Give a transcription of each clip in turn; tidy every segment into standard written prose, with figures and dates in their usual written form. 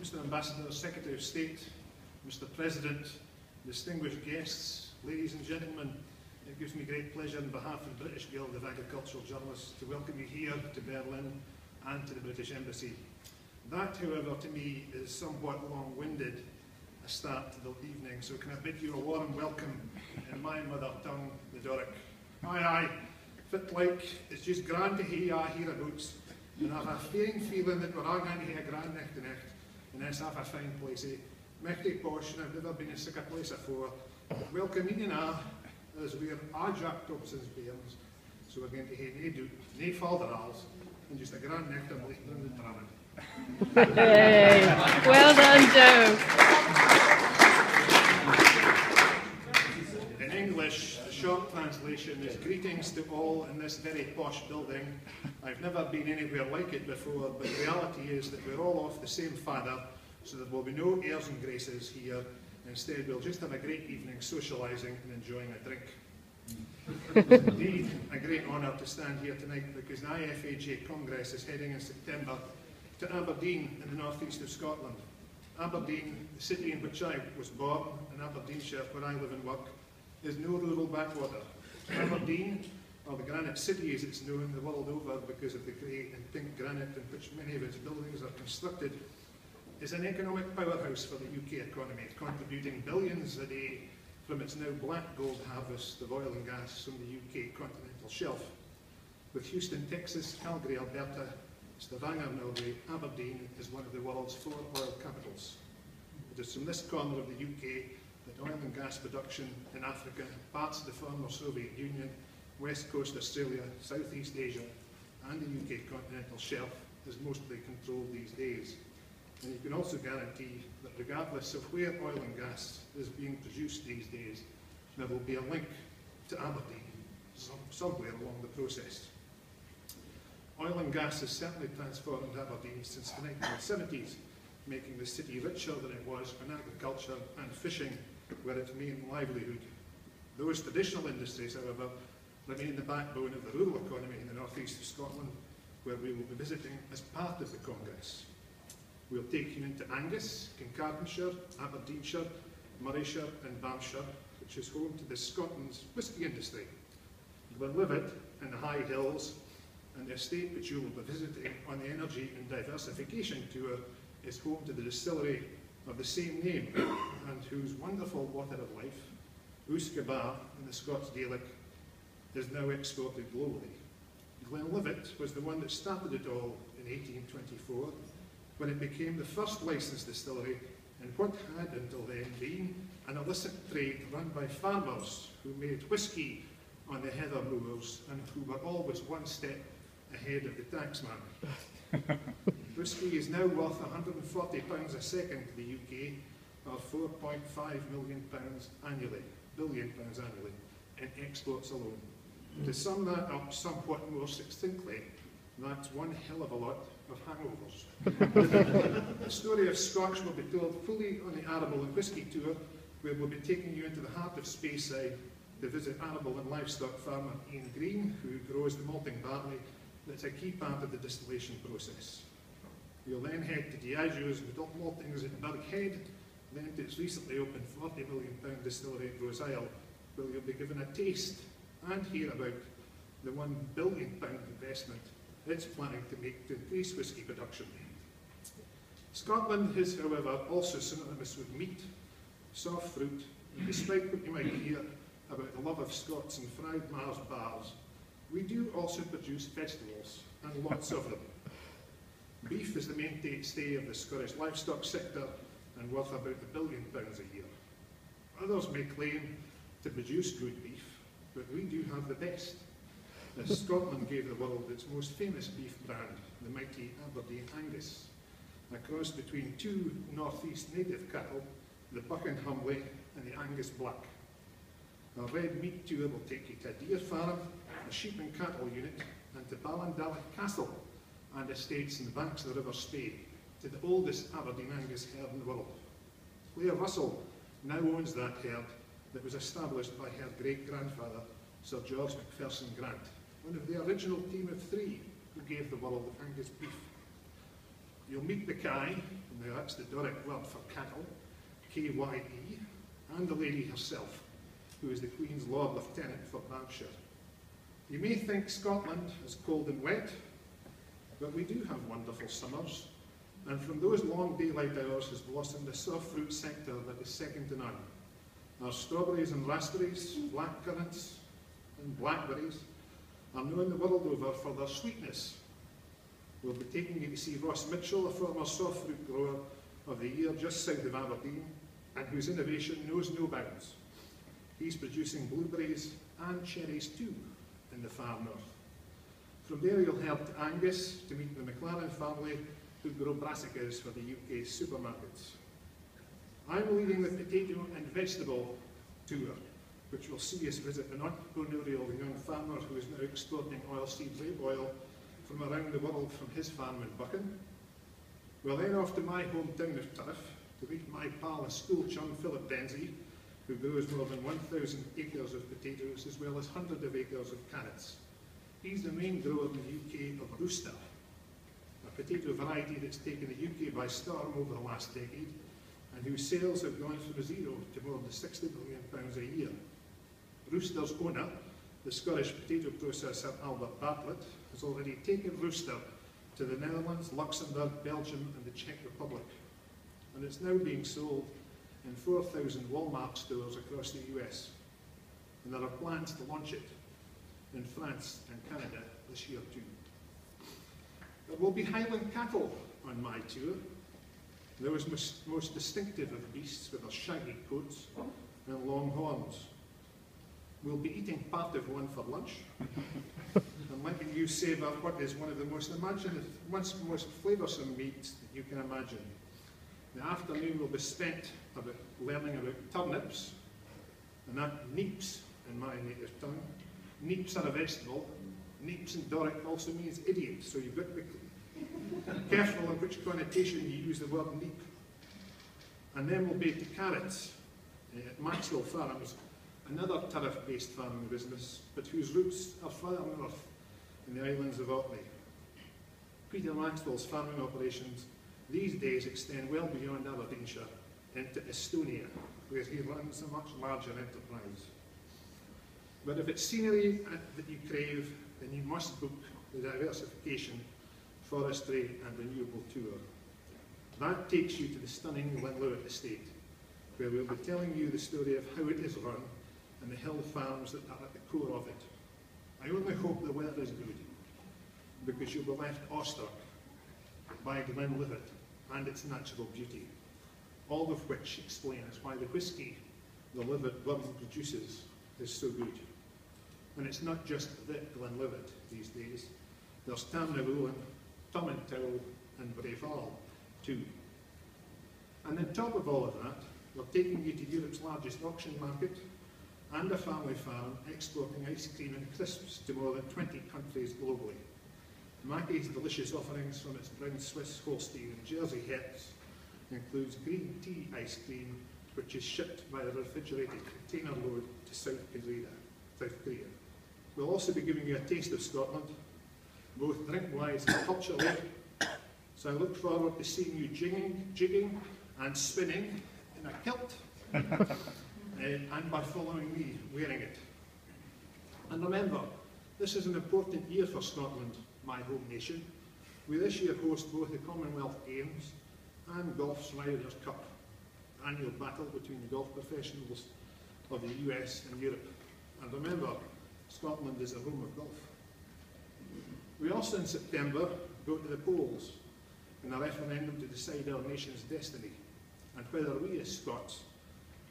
Mr. Ambassador, Secretary of State, Mr. President, distinguished guests, ladies and gentlemen, it gives me great pleasure on behalf of the British Guild of Agricultural Journalists to welcome you here to Berlin and to the British Embassy. That, however, to me is somewhat long-winded a start to the evening, so can I bid you a warm welcome in my mother tongue, the Doric. Aye, aye, fit like, it's just grand to hear hereabouts, and I've a feeling that we're all going to hear grand necht to necht, and this have a fine place, Mechty posh, and I've never been in such a place before. Welcome you now, as we're a Jack Thompson's bairns, so we're going to hear nae doot, nae falderals, and just a grand necht of later in the Drammen. Hey, well done, Joe. In English, the short translation is greetings to all in this very posh building. I've never been anywhere like it before, but the reality is that we're all off the same father, so there will be no airs and graces here. Instead, we'll just have a great evening socialising and enjoying a drink. It's indeed a great honour to stand here tonight because the IFAJ Congress is heading in September to Aberdeen in the northeast of Scotland. Aberdeen, the city in which I was born, in Aberdeenshire, where I live and work, is no rural backwater. Aberdeen, or the Granite City as it's known the world over because of the grey and pink granite in which many of its buildings are constructed, is an economic powerhouse for the UK economy, contributing billions a day from its now black gold harvest of oil and gas from the UK continental shelf. With Houston, Texas, Calgary, Alberta, Stavanger, Norway, Aberdeen is one of the world's 4 oil capitals. It is from this corner of the UK that oil and gas production in Africa, parts of the former Soviet Union, West Coast Australia, Southeast Asia, and the UK continental shelf is mostly controlled these days. And you can also guarantee that regardless of where oil and gas is being produced these days, there will be a link to Aberdeen somewhere along the process. Oil and gas has certainly transformed Aberdeen since the 1970s, making the city richer than it was when agriculture and fishing were its main livelihood. Those traditional industries, however, remain the backbone of the rural economy in the northeast of Scotland, where we will be visiting as part of the Congress. We'll take you into Angus, Kincardineshire, Aberdeenshire, Morayshire and Banffshire, which is home to the Scotland's whisky industry. Glenlivet in the High Hills, and the estate which you will be visiting on the Energy and Diversification Tour is home to the distillery of the same name and whose wonderful water of life, Uskabar in the Scots Gaelic, is now exported globally. Glenlivet was the one that started it all in 1824 when it became the first licensed distillery in what had until then been an illicit trade run by farmers who made whisky on the heather moors and who were always one step ahead of the taxman. Whisky is now worth £140 a second to the UK, or £4.5 million annually, billion pounds annually, in exports alone. To sum that up somewhat more succinctly, that's one hell of a lot of hangovers. The story of Scotch will be told fully on the Arable and Whisky Tour, where we'll be taking you into the heart of Speyside to visit arable and livestock farmer Ian Green, who grows the malting barley that's a key part of the distillation process. We'll then head to Diageo's maltings at Burghead, then to its recently opened £40 million distillery at Rose Isle, where you'll be given a taste and hear about the £1 billion investment it's planning to make to increase whisky production. Scotland is, however, also synonymous with meat, soft fruit, and despite what you might hear about the love of Scots and fried Mars bars, we do also produce vegetables, and lots of them. Beef is the mainstay of the Scottish livestock sector and worth about £1 billion a year. Others may claim to produce good beef, but we do have the best. As Scotland gave the world its most famous beef brand, the mighty Aberdeen Angus, a cross between 2 northeast native cattle, the Buchan Humley and the Angus Black. Our red meat tour will take you to a deer farm, a sheep and cattle unit, and to Ballandalloch Castle and estates in the banks of the River Spey, to the oldest Aberdeen Angus herd in the world. Claire Russell now owns that herd that was established by her great-grandfather, Sir George Macpherson Grant, one of the original team of 3 who gave the world Angus beef. You'll meet the Kye, now that's the Doric word for cattle, K-Y-E, and the lady herself, who is the Queen's Lord Lieutenant for Berkshire. You may think Scotland is cold and wet, but we do have wonderful summers, and from those long daylight hours has blossomed a soft fruit sector that is second to none. Our strawberries and raspberries, blackcurrants and blackberries are known the world over for their sweetness. We'll be taking you to see Ross Mitchell, a former soft fruit grower of the year just south of Aberdeen, and whose innovation knows no bounds. He's producing blueberries and cherries too in the far north. From there you'll head to Angus to meet the McLaren family who grow brassicas for the UK supermarkets. I'm leading the potato and vegetable tour, which will see us visit an entrepreneurial young farmer who is now exporting oilseed rape oil from around the world from his farm in Buchan. We're then off to my hometown of Turriff to meet my pal and school chum Philip Denzi, who grows more than 1,000 acres of potatoes as well as hundreds of acres of carrots. He's the main grower in the UK of Rooster, a potato variety that's taken the UK by storm over the last decade and whose sales have gone from zero to more than £60 million a year. Rooster's owner, the Scottish potato processor Albert Bartlett, has already taken Rooster to the Netherlands, Luxembourg, Belgium and the Czech Republic, and it's now being sold in 4,000 Walmart stores across the US, and there are plans to launch it in France and Canada this year too. There will be Highland cattle on my tour, those most distinctive of beasts with their shaggy coats and long horns. We'll be eating part of one for lunch and letting you savour what is one of the most flavoursome meats that you can imagine. The afternoon will be spent learning about turnips, and that neeps in my native tongue. Neeps are a vegetable. Neeps in Doric also means idiot, so you've got to be careful in which connotation you use the word neep. And then we'll be to carrots at Maxwell Farms, another Turriff-based farming business, but whose roots are further north in the islands of Orkney. Peter Maxwell's farming operations these days extend well beyond Aberdeenshire into Estonia, where he runs a much larger enterprise. But if it's scenery that you crave, then you must book the diversification, forestry and renewable tour. That takes you to the stunning Glenlivet estate, where we'll be telling you the story of how it is run and the hill farms that are at the core of it. I only hope the weather is good, because you'll be left awestruck by Glenlivet and its natural beauty, all of which explains why the whisky the Livet Burn produces is so good. And it's not just the Glenlivet these days. There's Tamnavoulin, Tomintoul and Breval too. And on top of all of that, we're taking you to Europe's largest auction market and a family farm exporting ice cream and crisps to more than 20 countries globally. Mackie's delicious offerings from its brown Swiss, Holstein and Jersey heads includes green tea ice cream, which is shipped by a refrigerated container load to South Korea. We'll also be giving you a taste of Scotland, both drink-wise and culturally, so I look forward to seeing you jigging and spinning in a kilt, and by following me wearing it. And remember, this is an important year for Scotland, my home nation. We this year host both the Commonwealth Games and Golf's Ryder's Cup, the annual battle between the golf professionals of the US and Europe. And remember, Scotland is the home of golf. We also in September go to the polls in a referendum to decide our nation's destiny and whether we as Scots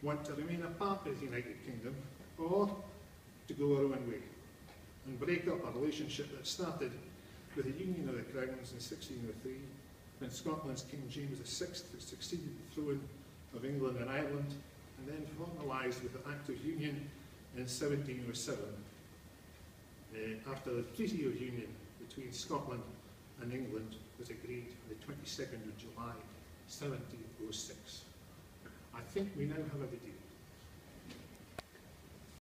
want to remain a part of the United Kingdom or to go our own way and break up a relationship that started with the Union of the Crowns in 1603 when Scotland's King James VI succeeded the throne of England and Ireland, and then formalised with the Act of Union in 1707 after the Treaty of Union between Scotland and England was agreed on the 22nd of July 1706. I think we now have a video.